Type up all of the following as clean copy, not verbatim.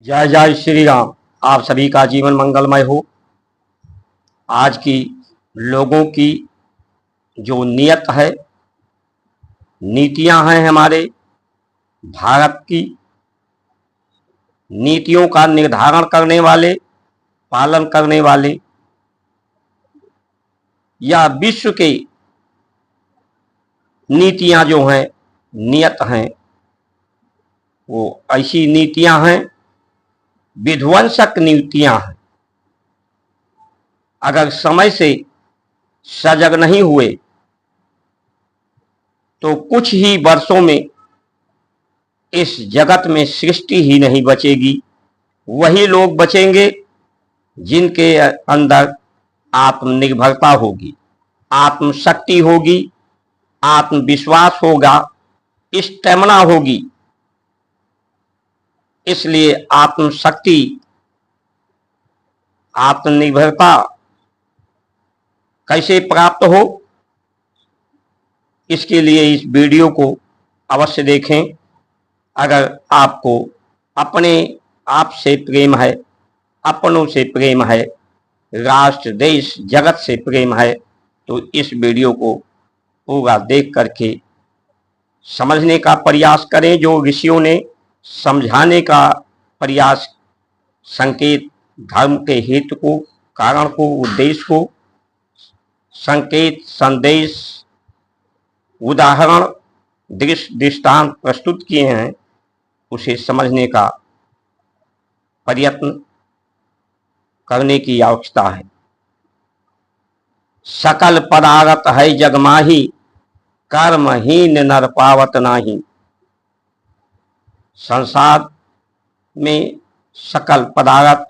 जय जय श्री राम। आप सभी का जीवन मंगलमय हो। आज की लोगों की जो नियत है, नीतियां हैं, हमारे भारत की नीतियों का निर्धारण करने वाले, पालन करने वाले, या विश्व के नीतियां जो हैं, नियत हैं, वो ऐसी नीतियां हैं, विध्वंसक नीतियां हैं। अगर समय से सजग नहीं हुए तो कुछ ही वर्षों में इस जगत में सृष्टि ही नहीं बचेगी। वही लोग बचेंगे जिनके अंदर आत्मनिर्भरता होगी, आत्मशक्ति होगी, आत्मविश्वास होगा, स्टेमिना होगी। इसलिए आत्मशक्ति, आत्मनिर्भरता कैसे प्राप्त हो, इसके लिए इस वीडियो को अवश्य देखें। अगर आपको अपने आप से प्रेम है, अपनों से प्रेम है, राष्ट्र देश जगत से प्रेम है, तो इस वीडियो को पूरा देख करके समझने का प्रयास करें। जो ऋषियों ने समझाने का प्रयास, संकेत, धर्म के हेतु को, कारण को, उद्देश्य को, संकेत, संदेश, उदाहरण, दृश्य, दृष्टांत प्रस्तुत किए हैं, उसे समझने का प्रयत्न करने की आवश्यकता है। सकल पदारथ है जग माही, कर्महीन नर पावत नाही। संसार में सकल पदार्थ,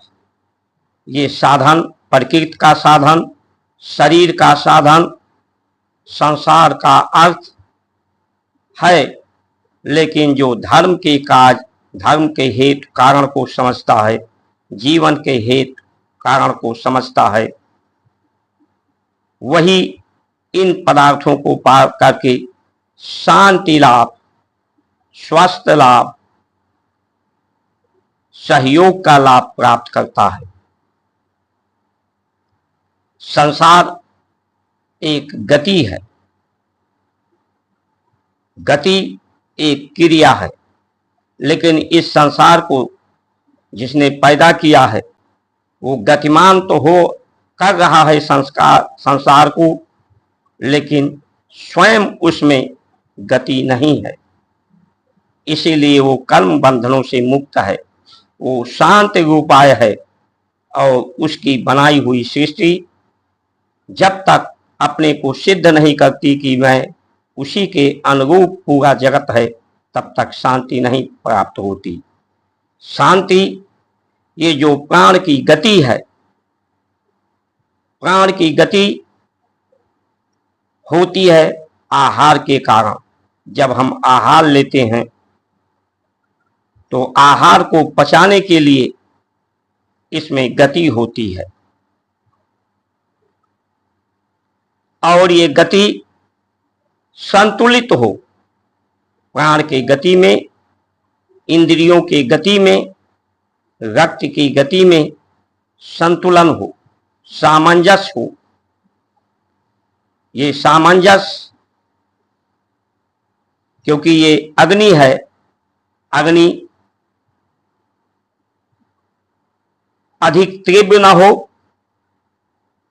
ये साधन, प्रकृति का साधन, शरीर का साधन, संसार का अर्थ है। लेकिन जो धर्म के काज, धर्म के हेतु कारण को समझता है, जीवन के हेतु कारण को समझता है, वही इन पदार्थों को पार करके शांति लाभ, स्वस्थ लाभ, सहयोग का लाभ प्राप्त करता है। संसार एक गति है, गति एक क्रिया है, लेकिन इस संसार को जिसने पैदा किया है वो गतिमान तो हो कर रहा है संसार को, लेकिन स्वयं उसमें गति नहीं है। इसीलिए वो कर्म बंधनों से मुक्त है, वो शांत उपाय है। और उसकी बनाई हुई सृष्टि जब तक अपने को सिद्ध नहीं करती कि मैं उसी के अनुरूप पूरा जगत है, तब तक शांति नहीं प्राप्त होती। शांति, ये जो प्राण की गति है, प्राण की गति होती है आहार के कारण। जब हम आहार लेते हैं तो आहार को पचाने के लिए इसमें गति होती है, और ये गति संतुलित हो। प्राण की गति में, इंद्रियों की गति में, रक्त की गति में संतुलन हो, सामंजस्य हो। ये सामंजस्य, क्योंकि ये अग्नि है, अग्नि अधिक तीव्र ना हो,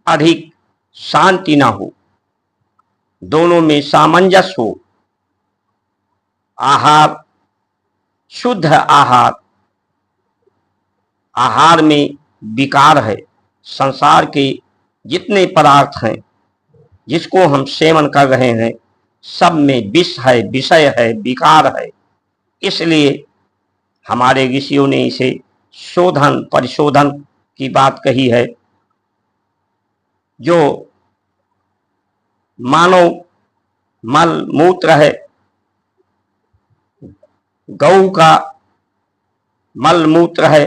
अधिक शांति ना हो, दोनों में सामंजस्य हो। आहार, शुद्ध आहार, आहार में विकार है। संसार के जितने पदार्थ हैं जिसको हम सेवन कर रहे हैं, सब में विष है, विषय है, विकार है। इसलिए हमारे ऋषियों ने इसे शोधन, परिशोधन की बात कही है। जो मानव मल मूत्र है, गौ का मल मूत्र है,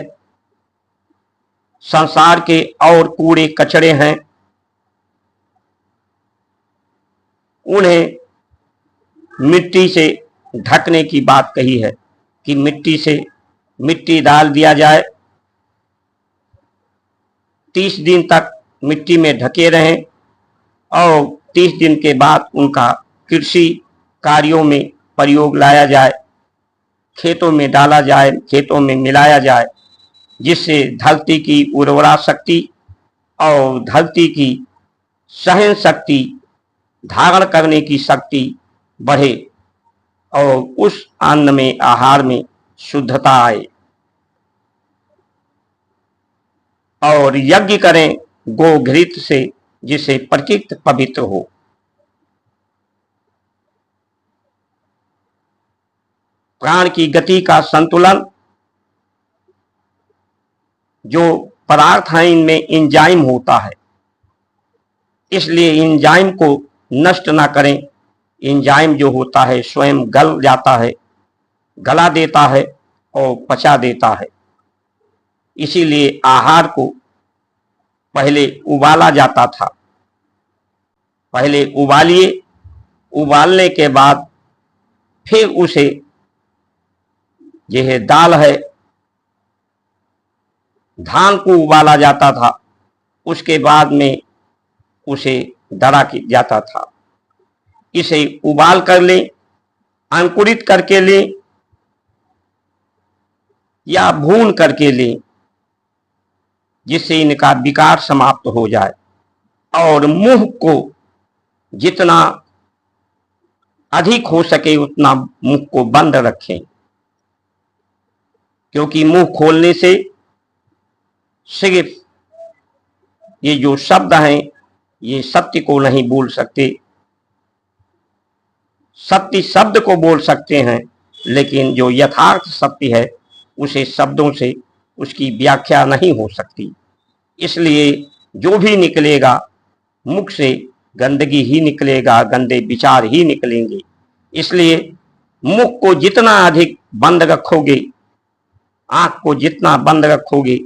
संसार के और कूड़े कचरे हैं, उन्हें मिट्टी से ढकने की बात कही है कि मिट्टी से मिट्टी डाल दिया जाए, 30 दिन तक मिट्टी में ढके रहें और 30 दिन के बाद उनका कृषि कार्यों में प्रयोग लाया जाए, खेतों में डाला जाए, खेतों में मिलाया जाए, जिससे धरती की उर्वरा शक्ति और धरती की सहन शक्ति, धारण करने की शक्ति बढ़े और उस अन्न में, आहार में शुद्धता आए। और यज्ञ करें गोघृत से, जिससे प्रकृति पवित्र हो। प्राण की गति का संतुलन, जो पदार्थ है इनमें एंजाइम होता है, इसलिए एंजाइम को नष्ट ना करें। एंजाइम जो होता है स्वयं गल जाता है, गला देता है और पचा देता है। इसीलिए आहार को पहले उबाला जाता था। पहले उबालिए, उबालने के बाद फिर उसे, यह दाल है, धान को उबाला जाता था, उसके बाद में उसे दरा जाता था। इसे उबाल कर लें, अंकुरित करके लें या भून करके लें, जिससे इनका विकार समाप्त हो जाए। और मुंह को जितना अधिक हो सके उतना मुंह को बंद रखें, क्योंकि मुंह खोलने से सिर्फ ये जो शब्द हैं ये सत्य को नहीं बोल सकते। सत्य शब्द को बोल सकते हैं, लेकिन जो यथार्थ सत्य है उसे शब्दों से उसकी व्याख्या नहीं हो सकती। इसलिए जो भी निकलेगा मुख से गंदगी ही निकलेगा, गंदे विचार ही निकलेंगे। इसलिए मुख को जितना अधिक बंद रखोगे, आंख को जितना बंद रखोगे,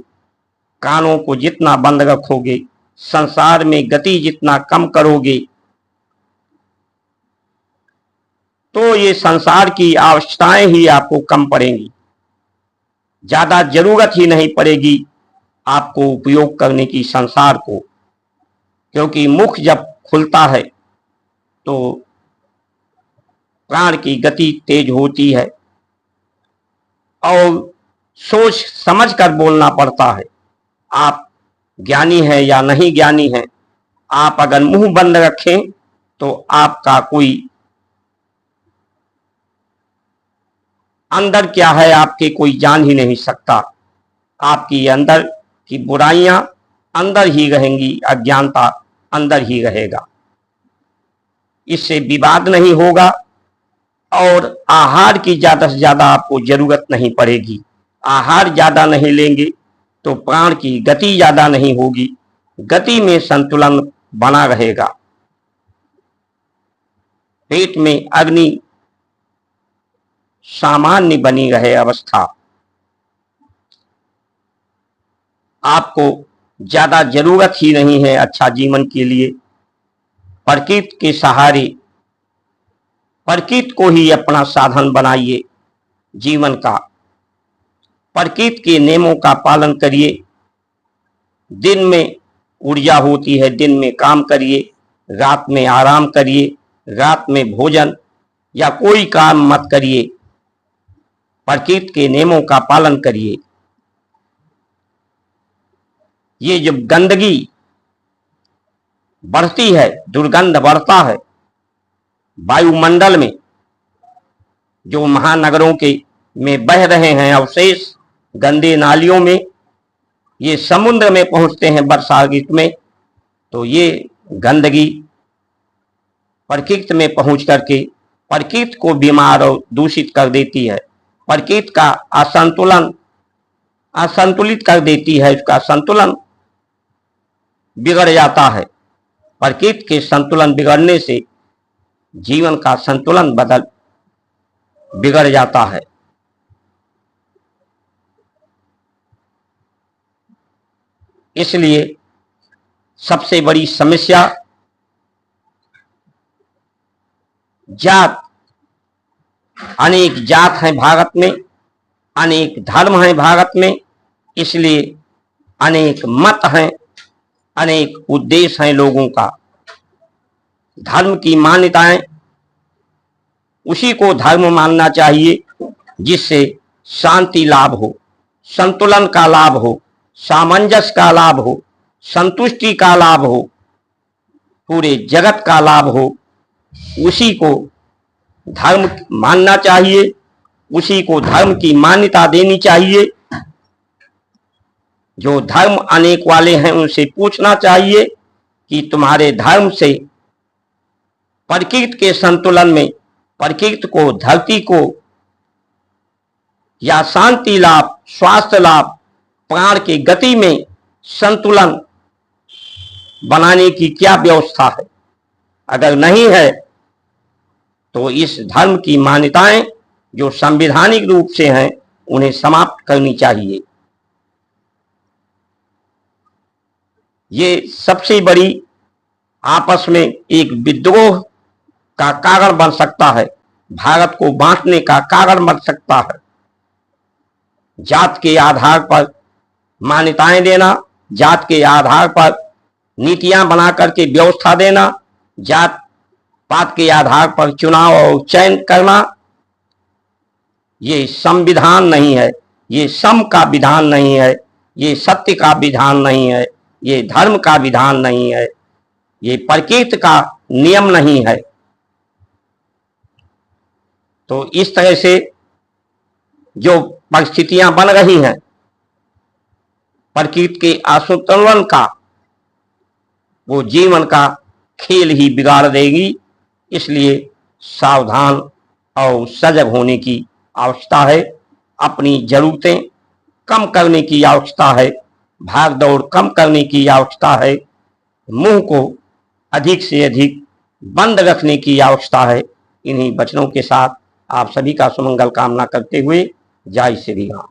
कानों को जितना बंद रखोगे, संसार में गति जितना कम करोगे, तो ये संसार की आवश्यकताएं ही आपको कम पड़ेंगी। ज्यादा जरूरत ही नहीं पड़ेगी आपको उपयोग करने की संसार को, क्योंकि मुख जब खुलता है तो प्राण की गति तेज होती है और सोच समझ कर बोलना पड़ता है। आप ज्ञानी हैं या नहीं ज्ञानी हैं, आप अगर मुंह बंद रखें तो आपका कोई अंदर क्या है आपके कोई जान ही नहीं सकता। आपकी अंदर की बुराइयां अंदर ही रहेंगी, अज्ञानता अंदर ही रहेगा। इससे विवाद नहीं होगा और आहार की ज्यादा से ज्यादा आपको जरूरत नहीं पड़ेगी। आहार ज्यादा नहीं लेंगे तो प्राण की गति ज्यादा नहीं होगी, गति में संतुलन बना रहेगा। पेट में अग्नि सामान्य बनी रहे अवस्था। आपको ज्यादा जरूरत ही नहीं है अच्छा जीवन के लिए। प्रकृति के सहारे, प्रकृति को ही अपना साधन बनाइए जीवन का। प्रकृति के नियमों का पालन करिए। दिन में ऊर्जा होती है, दिन में काम करिए, रात में आराम करिए, रात में भोजन या कोई काम मत करिए। प्रकृति के नियमों का पालन करिए। ये जब गंदगी बढ़ती है, दुर्गंध बढ़ता है वायुमंडल में, जो महानगरों के में बह रहे हैं अवशेष गंदे नालियों में, ये समुद्र में पहुंचते हैं वर्षा ऋतु में, तो ये गंदगी प्रकृति में पहुंच करके प्रकृति को बीमार और दूषित कर देती है। प्रकृति का असंतुलित कर देती है, उसका संतुलन बिगड़ जाता है। प्रकृति के संतुलन बिगड़ने से जीवन का संतुलन बिगड़ जाता है। इसलिए सबसे बड़ी समस्या जात, अनेक जात हैं भारत में, अनेक धर्म हैं भारत में, इसलिए अनेक मत हैं, अनेक उद्देश्य हैं लोगों का। धर्म की मान्यताएं, उसी को धर्म मानना चाहिए जिससे शांति लाभ हो, संतुलन का लाभ हो, सामंजस्य का लाभ हो, संतुष्टि का लाभ हो, पूरे जगत का लाभ हो। उसी को धर्म मानना चाहिए, उसी को धर्म की मान्यता देनी चाहिए। जो धर्म अनेक वाले हैं उनसे पूछना चाहिए कि तुम्हारे धर्म से प्रकृति के संतुलन में, प्रकृति को, धरती को या शांति लाभ, स्वास्थ्य लाभ, प्राण की गति में संतुलन बनाने की क्या व्यवस्था है। अगर नहीं है तो इस धर्म की मान्यताएं जो संवैधानिक रूप से हैं उन्हें समाप्त करनी चाहिए। ये सबसे बड़ी आपस में एक विद्रोह का कारण बन सकता है, भारत को बांटने का कारण बन सकता है। जात के आधार पर मान्यताएं देना, जात के आधार पर नीतियां बना करके व्यवस्था देना, जात पात के आधार पर चुनाव और चयन करना, ये संविधान नहीं है, ये सम का विधान नहीं है, ये सत्य का विधान नहीं है, ये धर्म का विधान नहीं है, ये प्रकृति का नियम नहीं है। तो इस तरह से जो परिस्थितियां बन रही हैं प्रकृति के असंतुलन का, वो जीवन का खेल ही बिगाड़ देगी। इसलिए सावधान और सजग होने की आवश्यकता है। अपनी जरूरतें कम करने की आवश्यकता है, भाग दौड़ कम करने की आवश्यकता है, मुंह को अधिक से अधिक बंद रखने की आवश्यकता है। इन्हीं वचनों के साथ आप सभी का सुमंगल कामना करते हुए जय श्री राम।